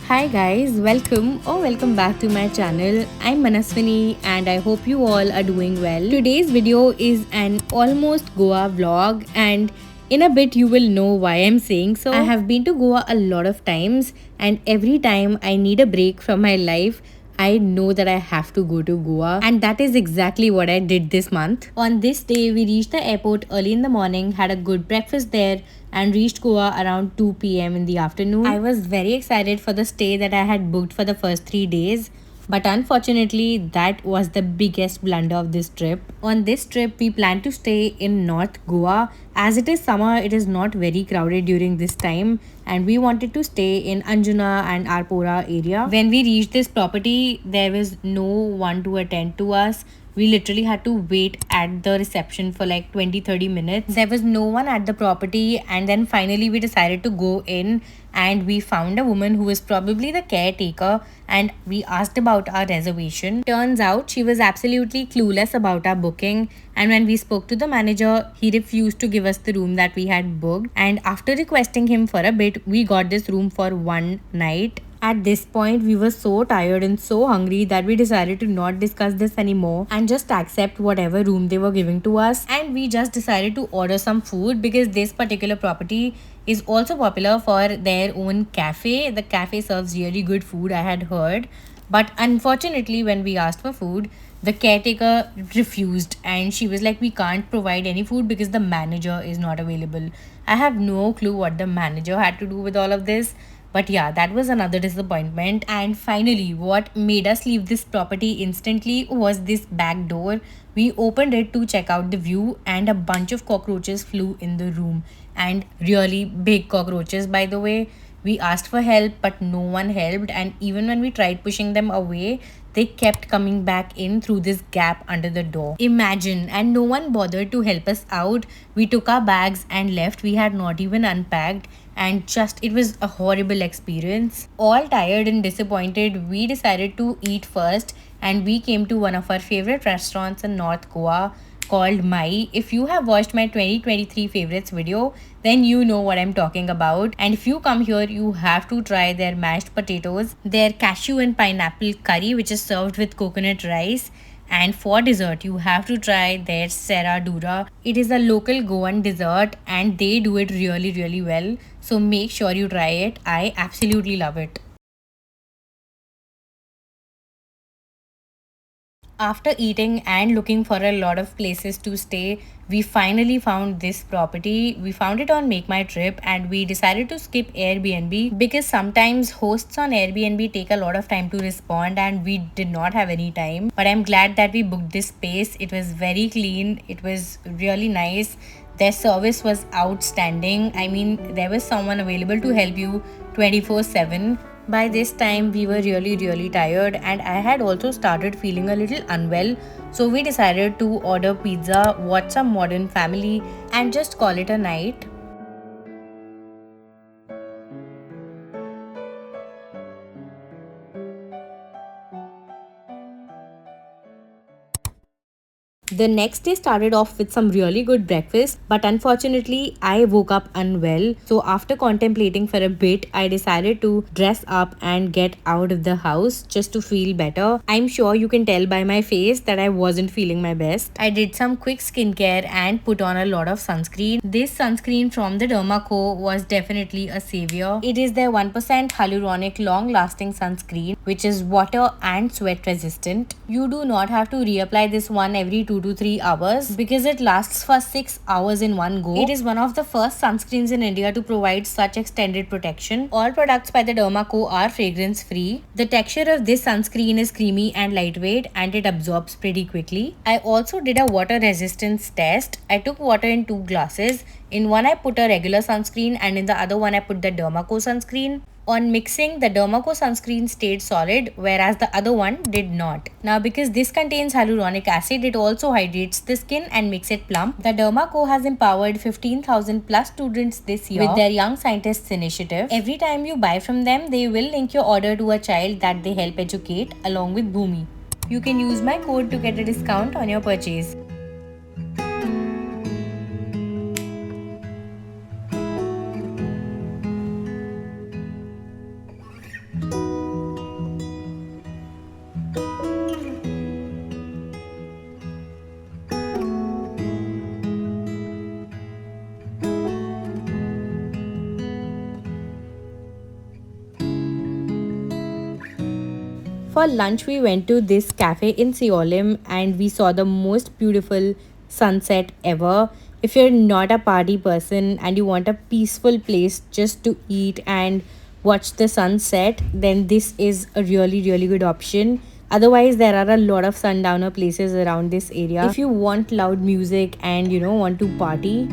Hi guys, welcome back to my channel. I'm Manaswani and I hope you all are doing well. Today's video is an almost Goa vlog and in a bit you will know why I'm saying so. I have been to Goa a lot of times and every time I need a break from my life, I know that I have to go to Goa, and that is exactly what I did this month. On this day, we reached the airport early in the morning, had a good breakfast there, and reached Goa around 2 p.m. in the afternoon. I was very excited for the stay that I had booked for the first 3 days. But unfortunately, that was the biggest blunder of this trip. On this trip, we planned to stay in North Goa. As it is summer, it is not very crowded during this time, and we wanted to stay in Anjuna and Arpora area. When we reached this property, there was no one to attend to us. We literally had to wait at the reception for like 20-30 minutes. There was no one at the property, and then finally we decided to go in and we found a woman who was probably the caretaker and we asked about our reservation. Turns out she was absolutely clueless about our booking, and when we spoke to the manager, he refused to give us the room that we had booked, and after requesting him for a bit, we got this room for one night. At this point, we were so tired and so hungry that we decided to not discuss this anymore and just accept whatever room they were giving to us. And we just decided to order some food because this particular property is also popular for their own cafe. The cafe serves really good food, I had heard. But unfortunately, when we asked for food, the caretaker refused and she was like, "We can't provide any food because the manager is not available." I have no clue what the manager had to do with all of this. But yeah, that was another disappointment. And finally, what made us leave this property instantly was this back door. We opened it to check out the view, and a bunch of cockroaches flew in the room. And really big cockroaches, by the way. We asked for help, but no one helped. And even when we tried pushing them away, they kept coming back in through this gap under the door. Imagine, and no one bothered to help us out. We took our bags and left. We had not even unpacked, and just it was a horrible experience. All tired and disappointed, we decided to eat first, and we came to one of our favorite restaurants in North Goa called Maai. If you have watched my 2023 favorites video, then you know what I'm talking about. And if you come here, you have to try their mashed potatoes, their cashew and pineapple curry, which is served with coconut rice. And for dessert, you have to try their Sera Dura. It is a local Goan dessert and they do it really, really well. So make sure you try it. I absolutely love it. After eating and looking for a lot of places to stay, we finally found this property. We found it on Make My Trip and we decided to skip Airbnb because sometimes hosts on Airbnb take a lot of time to respond and we did not have any time. But I'm glad that we booked this space. It was very clean, it was really nice. Their service was outstanding. I mean, there was someone available to help you 24/7. By this time, we were really, really tired, and I had also started feeling a little unwell. So, we decided to order pizza, watch some Modern Family, and just call it a night. The next day started off with some really good breakfast, but unfortunately, I woke up unwell. So, after contemplating for a bit, I decided to dress up and get out of the house just to feel better. I'm sure you can tell by my face that I wasn't feeling my best. I did some quick skincare and put on a lot of sunscreen. This sunscreen from the Derma Co was definitely a savior. It is their 1% hyaluronic long lasting sunscreen, which is water and sweat resistant. You do not have to reapply this one every 2 to 3 hours because it lasts for 6 hours in one go. It is one of the first sunscreens in India to provide such extended protection. All products by the Derma Co are fragrance free. The texture of this sunscreen is creamy and lightweight and it absorbs pretty quickly. I also did a water resistance test. I took water in 2 glasses. In one I put a regular sunscreen and in the other one I put the Derma Co sunscreen. On mixing, the Derma Co sunscreen stayed solid, whereas the other one did not. Now, because this contains hyaluronic acid, it also hydrates the skin and makes it plump. The Derma Co has empowered 15,000 plus students this year with their Young Scientists initiative. Every time you buy from them, they will link your order to a child that they help educate along with Bhumi. You can use my code to get a discount on your purchase. For lunch, we went to this cafe in Siolim and we saw the most beautiful sunset ever. If you're not a party person and you want a peaceful place just to eat and watch the sunset, then this is a really, really good option. Otherwise, there are a lot of sundowner places around this area. If you want loud music and want to party.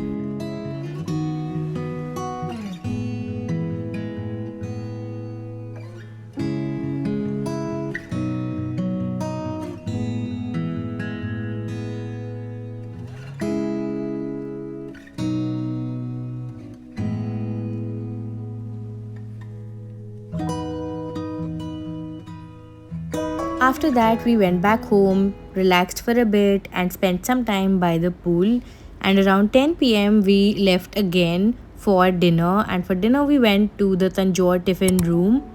After that, we went back home, relaxed for a bit, and spent some time by the pool. And around 10 p.m., we left again for dinner. And for dinner, we went to the Tanjore Tiffin room.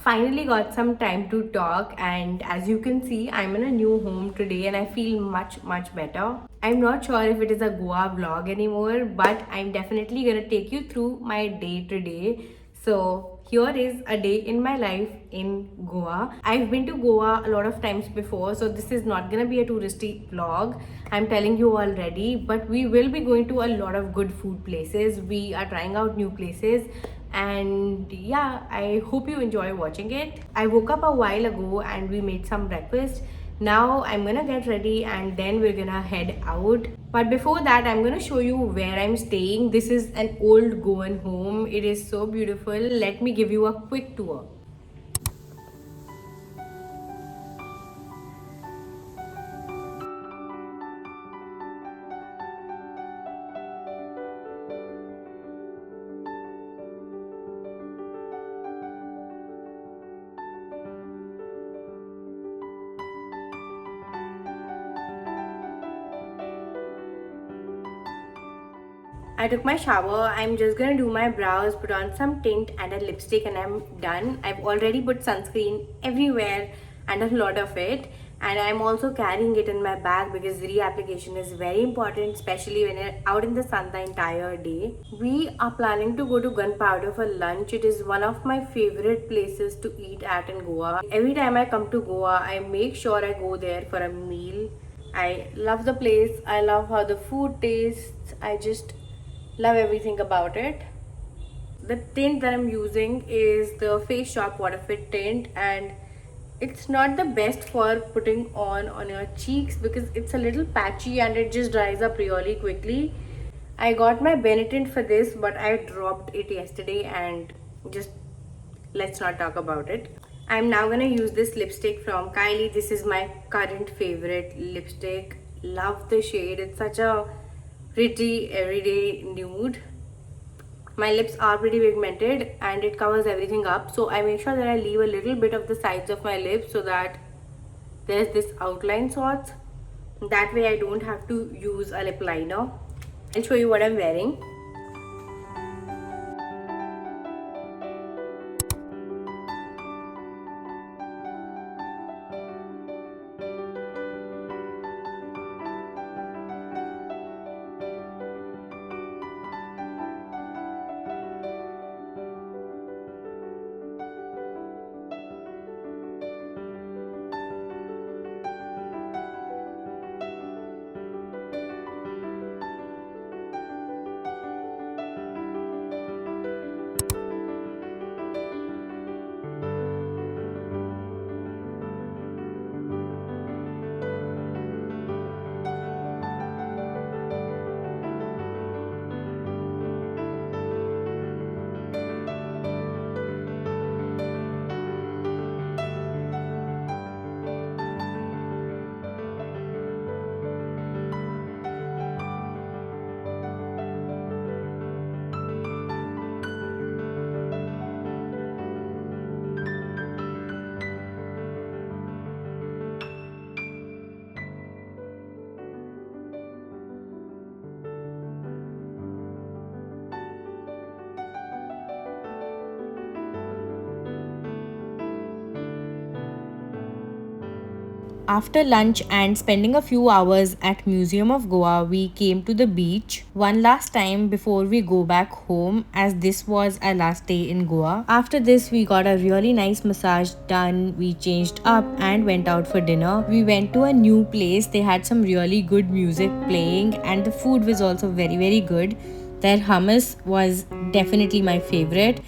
Finally got some time to talk, and as you can see, I'm in a new home today and I feel much better. I'm not sure if it is a Goa vlog anymore, but I'm definitely gonna take you through my day today. So here is a day in my life in Goa. I've been to Goa a lot of times before, so this is not gonna be a touristy vlog. I'm telling you already, but we will be going to a lot of good food places. We are trying out new places, and yeah, I hope you enjoy watching it. I woke up a while ago and we made some breakfast. Now I'm gonna get ready and then we're gonna head out. But before that, I'm gonna show you where I'm staying. This is an old Goan home. It is so beautiful. Let me give you a quick tour. I took my shower. I'm just gonna do my brows, put on some tint and a lipstick, and I'm done. I've already put sunscreen everywhere and a lot of it. And I'm also carrying it in my bag because reapplication is very important, especially when you're out in the sun the entire day. We are planning to go to Gunpowder for lunch. It is one of my favorite places to eat at in Goa. Every time I come to Goa, I make sure I go there for a meal. I love the place. I love how the food tastes. I just love everything about it. The tint that I'm using is the Face Shop Water Fit tint, and it's not the best for putting on your cheeks because it's a little patchy and it just dries up really quickly. I got my Benetint for this, but I dropped it yesterday, and just let's not talk about it. I'm now gonna use this lipstick from Kylie. This is my current favorite lipstick. Love the shade. It's such a pretty everyday nude. My lips are pretty pigmented and it covers everything up, so I make sure that I leave a little bit of the sides of my lips so that there's this outline sorts. That way I don't have to use a lip liner. I'll show you what I'm wearing. After lunch and spending a few hours at Museum of Goa, we came to the beach one last time before we go back home, as this was our last day in Goa. After this, we got a really nice massage done, we changed up and went out for dinner. We went to a new place, they had some really good music playing and the food was also very good. Their hummus was definitely my favorite.